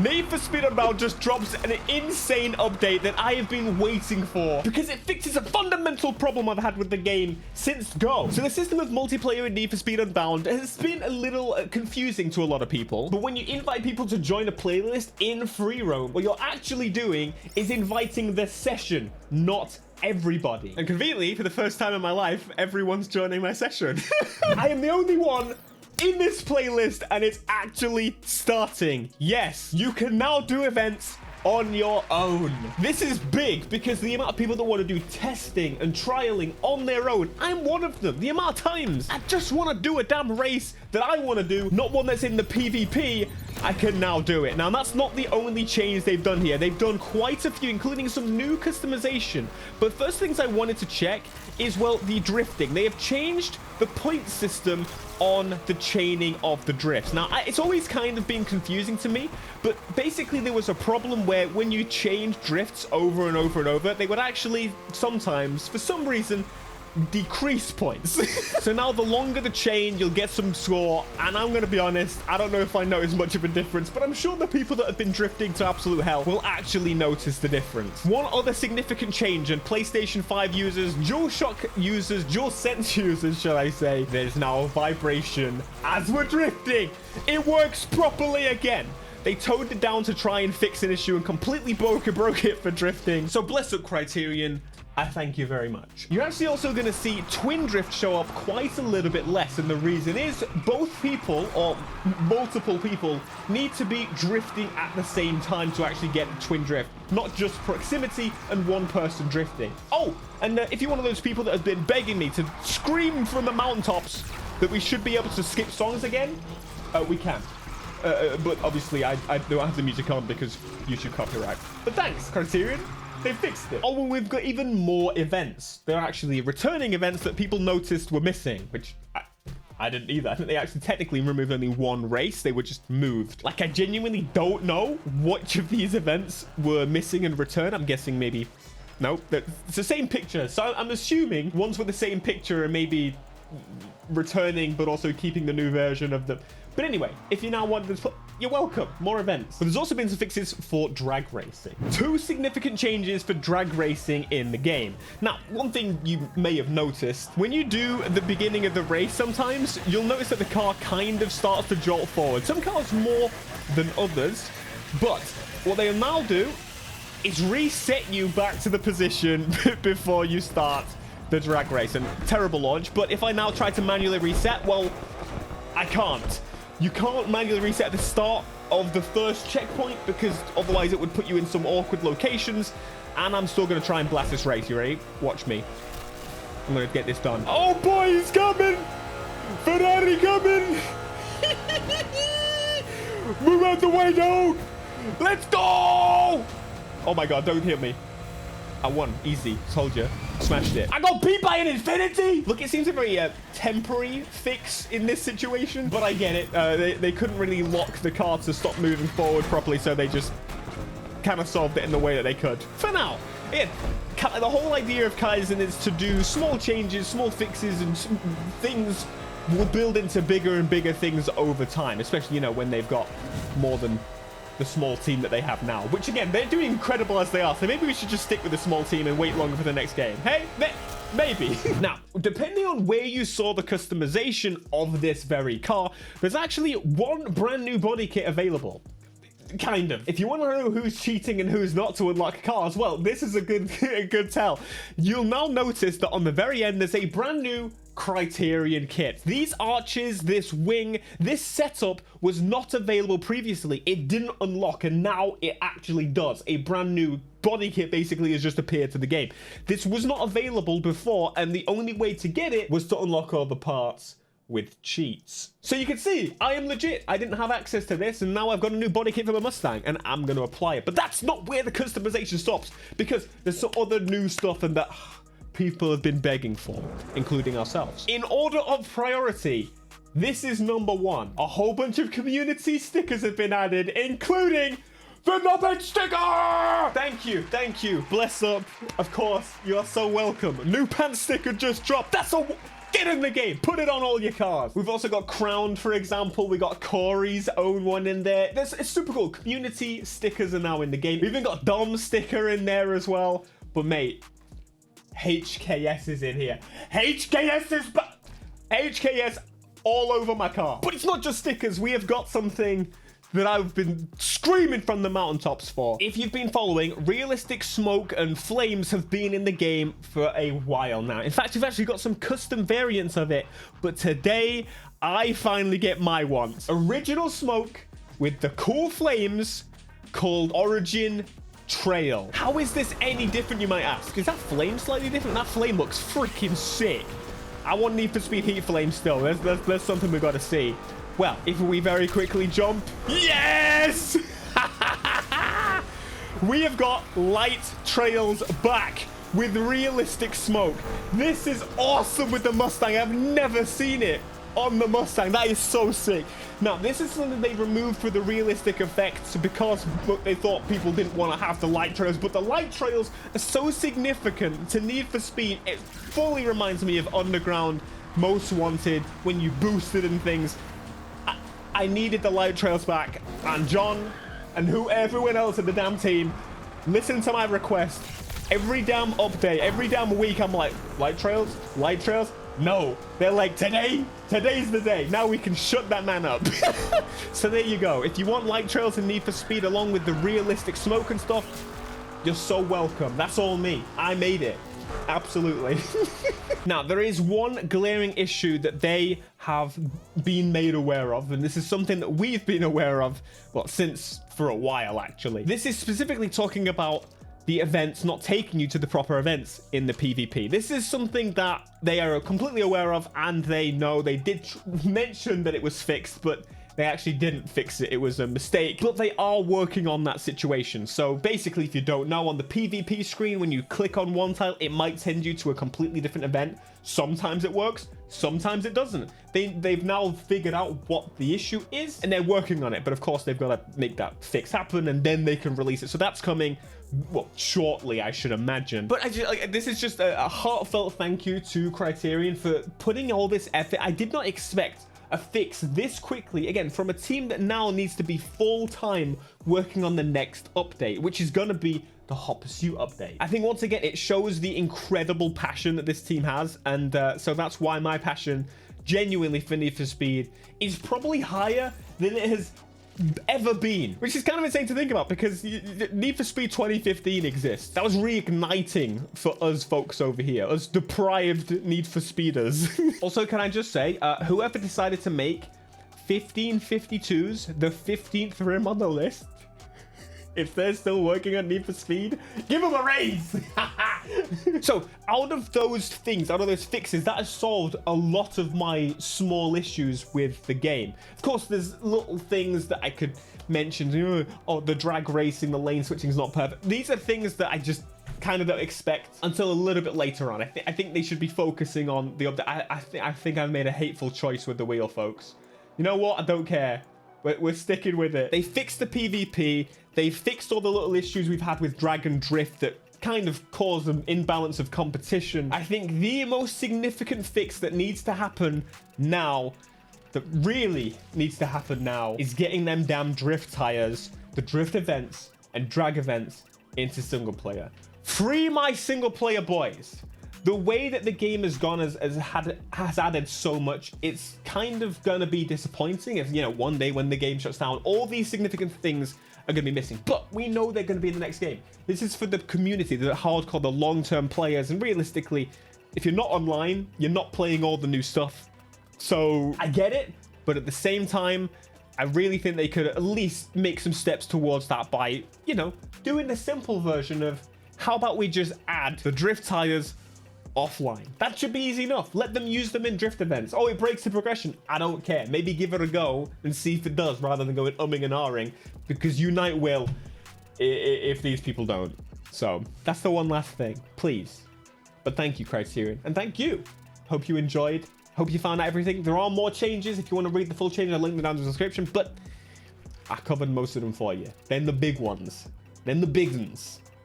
Need for Speed Unbound just drops an insane update that I have been waiting for because it fixes a fundamental problem I've had with the game since Go. So the system of multiplayer in Need for Speed Unbound has been a little confusing to a lot of people, but when you invite people to join a playlist in free roam, what you're actually doing is inviting the session, not everybody. And conveniently, for the first time in my life, everyone's joining my session. I am the only one in this playlist, and it's actually starting. Yes, you can now do events on your own. This is big because the amount of people that want to do testing and trialing on their own, I'm one of them. The amount of times I just want to do a damn race that I want to do, not one that's in the PvP, I can now do it. Now, that's not the only change they've done here. They've done quite a few, including some new customization. But first things I wanted to check is, well, the drifting. They have changed the point system on the chaining of the drifts. Now, it's always kind of been confusing to me, but basically there was a problem where when you chained drifts over and over and over, they would actually sometimes, for some reason, decrease points. So now the longer the chain, you'll get some score, and I'm gonna be honest, I don't know if I notice much of a difference, but I'm sure the people that have been drifting to absolute hell will actually notice the difference. One other significant change, and PlayStation 5 users, DualShock users, DualSense users, shall I say, there's now a vibration as we're drifting. It works properly again. They toned it down to try and fix an issue and completely broke it for drifting. So bless up, Criterion. I thank you very much. You're actually also going to see twin drift show up quite a little bit less, and the reason is both people, or multiple people, need to be drifting at the same time to actually get twin drift, not just proximity and one person drifting. Oh, and if you're one of those people that have been begging me to scream from the mountaintops that we should be able to skip songs again, we can. But obviously I don't have the music on because YouTube copyright. But thanks, Criterion. They fixed it. Oh, well, we've got even more events. They're actually returning events that people noticed were missing, which I didn't either. I think they actually technically removed only one race. They were just moved. Like, I genuinely don't know which of these events were missing and returned. I'm guessing maybe... Nope. It's the same picture. So I'm assuming ones with the same picture are maybe returning, but also keeping the new version of the... But anyway, if you now want to... You're welcome. More events. But there's also been some fixes for drag racing. Two significant changes for drag racing in the game. Now, one thing you may have noticed, when you do the beginning of the race, sometimes you'll notice that the car kind of starts to jolt forward. Some cars more than others. But what they'll now do is reset you back to the position before you start the drag race. And terrible launch. But if I now try to manually reset, well, I can't. You can't manually reset at the start of the first checkpoint because otherwise it would put you in some awkward locations. And I'm still going to try and blast this race. You ready? Watch me. I'm going to get this done. Oh boy, he's coming! Ferrari coming! Move out the way, dude! Let's go! Oh my god, don't hit me. I won. Easy. Told you. Smashed it. I got beat by an infinity! Look, it seems a very temporary fix in this situation, but I get it. They couldn't really lock the car to stop moving forward properly, so they just kind of solved it in the way that they could. For now. Yeah. The whole idea of Kaizen is to do small changes, small fixes, and things will build into bigger and bigger things over time, especially, you know, when they've got more than the small team that they have now, which again, they're doing incredible as they are, so maybe we should just stick with the small team and wait longer for the next game. Hey, maybe. Now, depending on where you saw the customization of this very car, there's actually one brand new body kit available. Kind of. If you want to know who's cheating and who's not to unlock cars, well, this is a good tell. You'll now notice that on the very end, there's a brand new Criterion kit. These arches, this wing, this setup was not available previously. It didn't unlock, and now it actually does. A brand new body kit basically has just appeared to the game. This was not available before, and the only way to get it was to unlock all the parts with cheats. So you can see, I am legit. I didn't have access to this, and now I've got a new body kit for my Mustang, and I'm going to apply it. But that's not where the customization stops, because there's some other new stuff and that people have been begging for, including ourselves. In order of priority, this is number one. A whole bunch of community stickers have been added, including the Nubbin sticker! Thank you. Bless up. Of course, you are so welcome. New pants sticker just dropped. That's a... Get in the game. Put it on all your cars. We've also got Crowned, for example. We got Corey's own one in there. It's super cool. Community stickers are now in the game. We've even got Dom's sticker in there as well. But mate, HKS is in here. HKS is back. HKS all over my car. But it's not just stickers. We have got something that I've been screaming from the mountaintops for. If you've been following, realistic smoke and flames have been in the game for a while now. In fact, we've actually got some custom variants of it, but today I finally get my ones. Original smoke with the cool flames called Origin Trail. How is this any different, you might ask? Is that flame slightly different? That flame looks freaking sick. I want Need for Speed Heat Flame still. There's something we got to see. Well, if we very quickly jump, yes! We have got light trails back with realistic smoke. This is awesome with the Mustang. I've never seen it on the Mustang. That is so sick. Now, this is something they removed for the realistic effects because look, they thought people didn't want to have the light trails, but the light trails are so significant to Need for Speed. It fully reminds me of Underground Most Wanted when you boosted and things. I needed the light trails back, and John and everyone else in the damn team listen to my request. Every damn update, every damn week, I'm like, light trails? Light trails? No. They're like, today's the day. Now we can shut that man up. So there you go. If you want light trails and Need for Speed along with the realistic smoke and stuff, you're so welcome. That's all me. I made it. Absolutely. Now, there is one glaring issue that they have been made aware of, and this is something that we've been aware of, well, since for a while, actually. This is specifically talking about the events not taking you to the proper events in the PvP. This is something that they are completely aware of, and they know. They did mention that it was fixed, but they actually didn't fix it. It was a mistake, but they are working on that situation. So basically, if you don't know, on the PvP screen, when you click on one tile, it might send you to a completely different event. Sometimes it works, sometimes it doesn't. They've now figured out what the issue is, and they're working on it. But of course, they've got to make that fix happen, and then they can release it. So that's coming, well, shortly, I should imagine. But this is just a heartfelt thank you to Criterion for putting all this effort. I did not expect a fix this quickly, again, from a team that now needs to be full-time working on the next update, which is going to be the Hot Pursuit update. I think, once again, it shows the incredible passion that this team has, and so that's why my passion, genuinely, for Need for Speed is probably higher than it has ever been, which is kind of insane to think about because Need for Speed 2015 exists. That was reigniting for us folks over here, us deprived Need for Speeders. Also, can I just say, whoever decided to make 1552s the 15th rim on the list, if they're still working on Need for Speed, give them a raise. So out of those things, out of those fixes, that has solved a lot of my small issues with the game. Of course, there's little things that I could mention. Oh, the drag racing, the lane switching is not perfect. These are things that I just kind of don't expect until a little bit later on. I think they should be focusing on the update. I think I made a hateful choice with the wheel, folks. You know what? I don't care. We're sticking with it. They fixed the PvP. They fixed all the little issues we've had with drag and drift that kind of caused an imbalance of competition. I think the most significant fix that needs to happen now, that really needs to happen now, is getting them damn drift tires, the drift events and drag events into single player. Free my single player boys. The way that the game has gone has added so much. It's kind of gonna be disappointing if, you know, one day when the game shuts down, all these significant things are gonna be missing. But we know they're gonna be in the next game. This is for the community, the hardcore, the long-term players. And realistically, if you're not online, you're not playing all the new stuff. So I get it, but at the same time, I really think they could at least make some steps towards that by, you know, doing the simple version of, how about we just add the drift tires offline? That should be easy enough. Let them use them in drift events. Oh, it breaks the progression. I don't care. Maybe give it a go and see if it does, rather than going umming and ahhing, because Unite will if these people don't. So that's the one last thing, please. But thank you, Criterion, and thank you. Hope you enjoyed. Hope you found out everything. There are more changes. If you want to read the full changes, I'll link them down in the description, but I covered most of them for you. Then the big ones. Then the big ones.